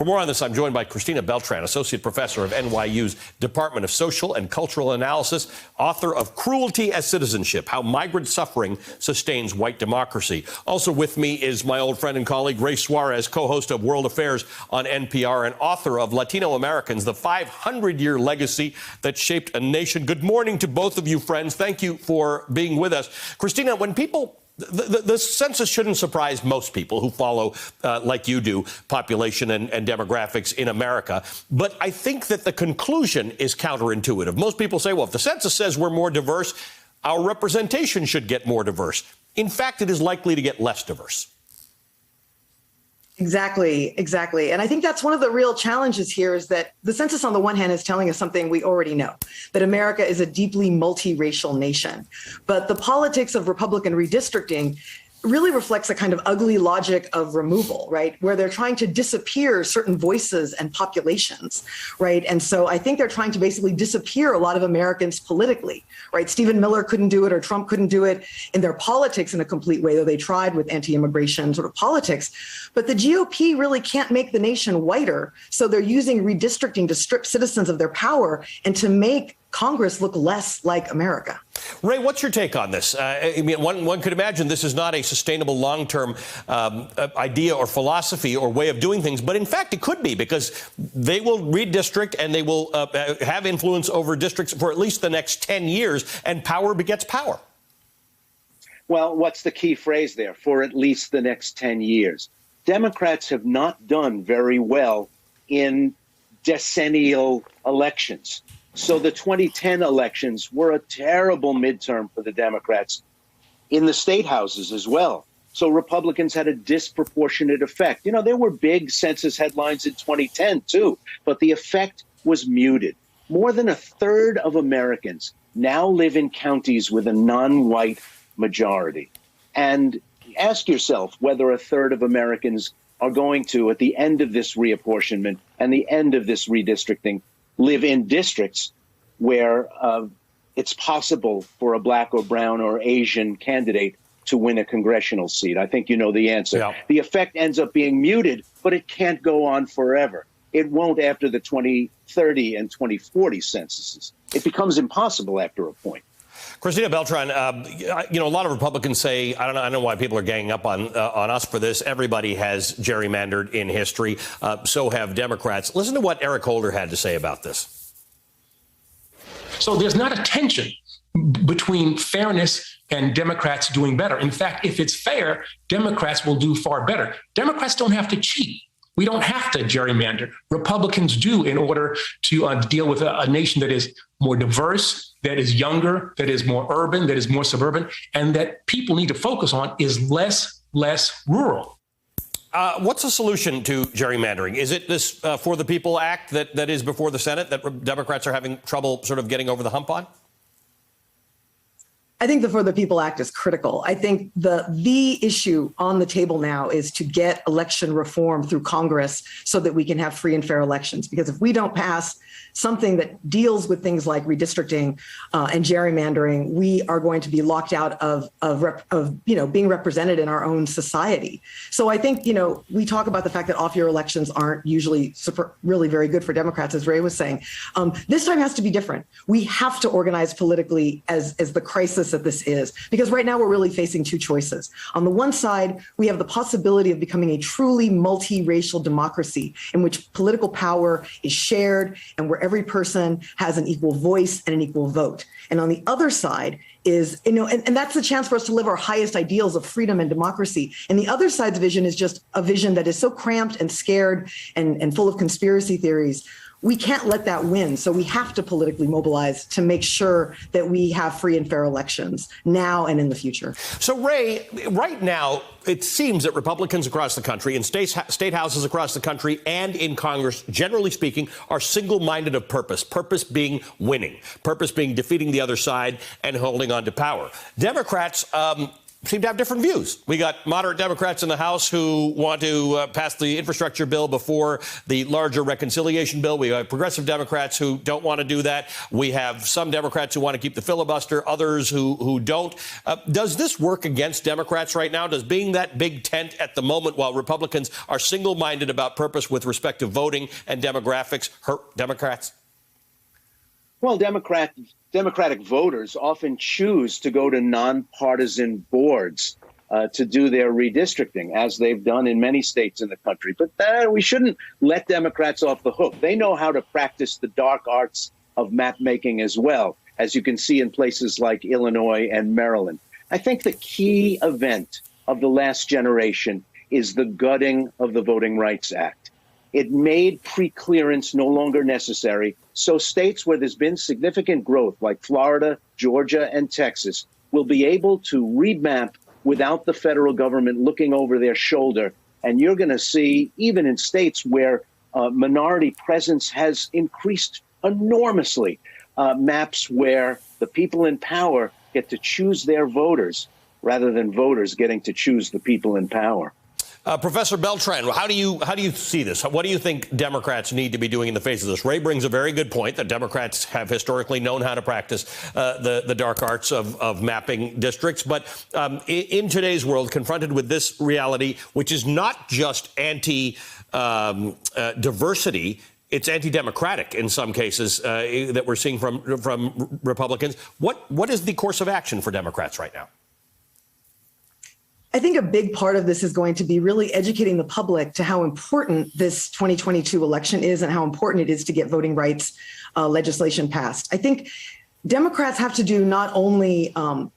For more on this, I'm joined by Christina Beltran, Associate Professor of NYU's Department of Social and Cultural Analysis, author of Cruelty as Citizenship, How Migrant Suffering Sustains White Democracy. Also with me is my old friend and colleague, Ray Suarez, co-host of World Affairs on NPR and author of Latino Americans, the 500-year legacy that shaped a nation. Good morning to both of you, friends. Thank you for being with us. Christina, when people... The census shouldn't surprise most people who follow, like you do, population and demographics in America. But I think that the conclusion is counterintuitive. Most people say, well, if the census says we're more diverse, our representation should get more diverse. In fact, it is likely to get less diverse. Exactly. And I think that's one of the real challenges here is that the census, on the one hand, is telling us something we already know, that America is a deeply multiracial nation. But the politics of Republican redistricting really reflects a kind of ugly logic of removal, right, where they're trying to disappear certain voices and populations, right? And so I think they're trying to basically disappear a lot of Americans politically, right? Stephen Miller couldn't do it, or Trump couldn't do it in their politics in a complete way, though they tried with anti-immigration sort of politics. But the GOP really can't make the nation whiter, so they're using redistricting to strip citizens of their power and to make Congress look less like America. Ray, what's your take on this? I mean, one could imagine this is not a sustainable long-term idea or philosophy or way of doing things, but in fact it could be, because they will redistrict and they will have influence over districts for at least the next 10 years, and power begets power. Well, what's the key phrase there? For at least the next 10 years. Democrats have not done very well in decennial elections. So the 2010 elections were a terrible midterm for the Democrats in the state houses as well. So Republicans had a disproportionate effect. You know, there were big census headlines in 2010, too, but the effect was muted. More than a third of Americans now live in counties with a non-white majority. And ask yourself whether a third of Americans are going to, at the end of this reapportionment and the end of this redistricting, live in districts where it's possible for a black or brown or Asian candidate to win a congressional seat. I think you know the answer. Yeah. The effect ends up being muted, but it can't go on forever. It won't after the 2030 and 2040 censuses. It becomes impossible after a point. Christina Beltran, you know, a lot of Republicans say, I don't know why people are ganging up on us for this. Everybody has gerrymandered in history. So have Democrats. Listen to what Eric Holder had to say about this. So there's not a tension between fairness and Democrats doing better. In fact, if it's fair, Democrats will do far better. Democrats don't have to cheat. We don't have to gerrymander. Republicans do, in order to deal with a nation that is more diverse, that is younger, that is more urban, that is more suburban, and that people need to focus on is less rural. What's the solution to gerrymandering? Is it this For the People Act that is before the Senate that Democrats are having trouble sort of getting over the hump on? I think the For the People Act is critical. I think the issue on the table now is to get election reform through Congress so that we can have free and fair elections. Because if we don't pass something that deals with things like redistricting and gerrymandering, we are going to be locked out of being represented in our own society. So I think, you know, we talk about the fact that off-year elections aren't usually really very good for Democrats, as Ray was saying. This time has to be different. We have to organize politically as the crisis that this is, because right now we're really facing two choices. On the one side, we have the possibility of becoming a truly multiracial democracy in which political power is shared and where every person has an equal voice and an equal vote. And on the other side is, you know, and that's the chance for us to live our highest ideals of freedom and democracy. And the other side's vision is just a vision that is so cramped and scared and full of conspiracy theories. We can't let that win. So we have to politically mobilize to make sure that we have free and fair elections now and in the future. So, Ray, right now, it seems that Republicans across the country, in state houses across the country and in Congress, generally speaking, are single-minded of purpose. Purpose being winning. Purpose being defeating the other side and holding on to power. Democrats seem to have different views. We got moderate Democrats in the House who want to pass the infrastructure bill before the larger reconciliation bill. We have progressive Democrats who don't want to do that. We have some Democrats who want to keep the filibuster, others who don't. Does this work against Democrats right now? Does being that big tent at the moment while Republicans are single-minded about purpose with respect to voting and demographics hurt Democrats? Well, Democratic voters often choose to go to nonpartisan boards to do their redistricting, as they've done in many states in the country. But we shouldn't let Democrats off the hook. They know how to practice the dark arts of map making as well, as you can see in places like Illinois and Maryland. I think the key event of the last generation is the gutting of the Voting Rights Act. It made pre-clearance no longer necessary, so states where there's been significant growth, like Florida, Georgia, and Texas, will be able to remap without the federal government looking over their shoulder. And you're going to see, even in states where minority presence has increased enormously, maps where the people in power get to choose their voters rather than voters getting to choose the people in power. Professor Beltran, how do you see this? What do you think Democrats need to be doing in the face of this? Ray brings a very good point that Democrats have historically known how to practice the dark arts of mapping districts. But in today's world, confronted with this reality, which is not just anti-diversity, it's anti-democratic in some cases that we're seeing from Republicans. What is the course of action for Democrats right now? I think a big part of this is going to be really educating the public to how important this 2022 election is and how important it is to get voting rights legislation passed. I think Democrats have to do not only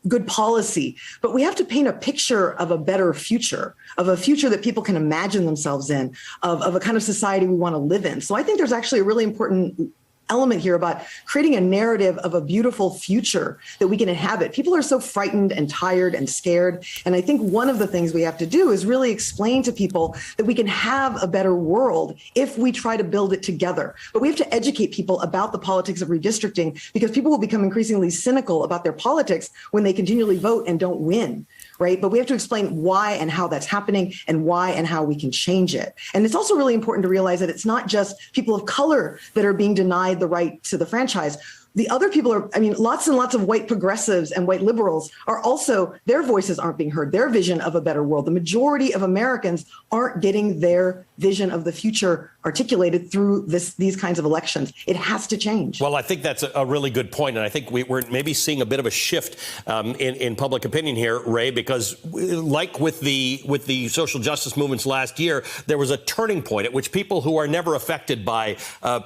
good policy, but we have to paint a picture of a better future, of a future that people can imagine themselves in, of a kind of society we want to live in. So I think there's actually a really important element here about creating a narrative of a beautiful future that we can inhabit. People are so frightened and tired and scared. And I think one of the things we have to do is really explain to people that we can have a better world if we try to build it together. But we have to educate people about the politics of redistricting, because people will become increasingly cynical about their politics when they continually vote and don't win. Right. But we have to explain why and how that's happening and why and how we can change it. And it's also really important to realize that it's not just people of color that are being denied the right to the franchise. The other people are, lots and lots of white progressives and white liberals are also, their voices aren't being heard, their vision of a better world. The majority of Americans aren't getting their vision of the future articulated through these kinds of elections. It has to change. Well, I think that's a really good point. And I think we're maybe seeing a bit of a shift in public opinion here, Ray, because like with the social justice movements last year, there was a turning point at which people who are never affected by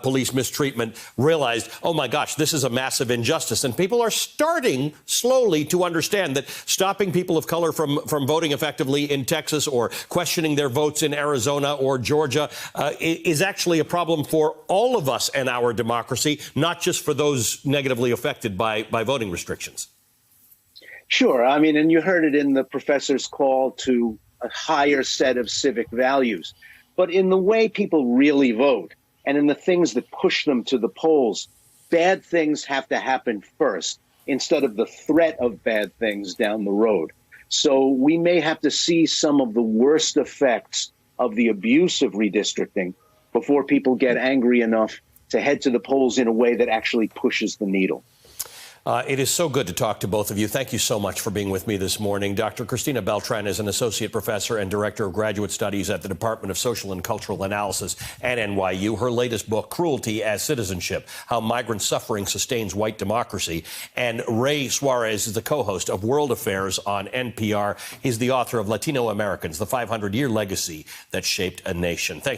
police mistreatment realized, oh, my gosh, this is a massive injustice. And people are starting slowly to understand that stopping people of color from voting effectively in Texas or questioning their votes in Arizona or Georgia is actually a problem for all of us and our democracy, not just for those negatively affected by voting restrictions. Sure. And you heard it in the professor's call to a higher set of civic values. But in the way people really vote and in the things that push them to the polls, bad things have to happen first instead of the threat of bad things down the road. So we may have to see some of the worst effects of the abuse of redistricting before people get angry enough to head to the polls in a way that actually pushes the needle. It is so good to talk to both of you. Thank you so much for being with me this morning. Dr. Christina Beltran is an associate professor and director of graduate studies at the Department of Social and Cultural Analysis at NYU. Her latest book, Cruelty as Citizenship, How Migrant Suffering Sustains White Democracy. And Ray Suarez is the co-host of World Affairs on NPR. He's the author of Latino Americans, the 500-Year Legacy That Shaped a Nation. Thanks.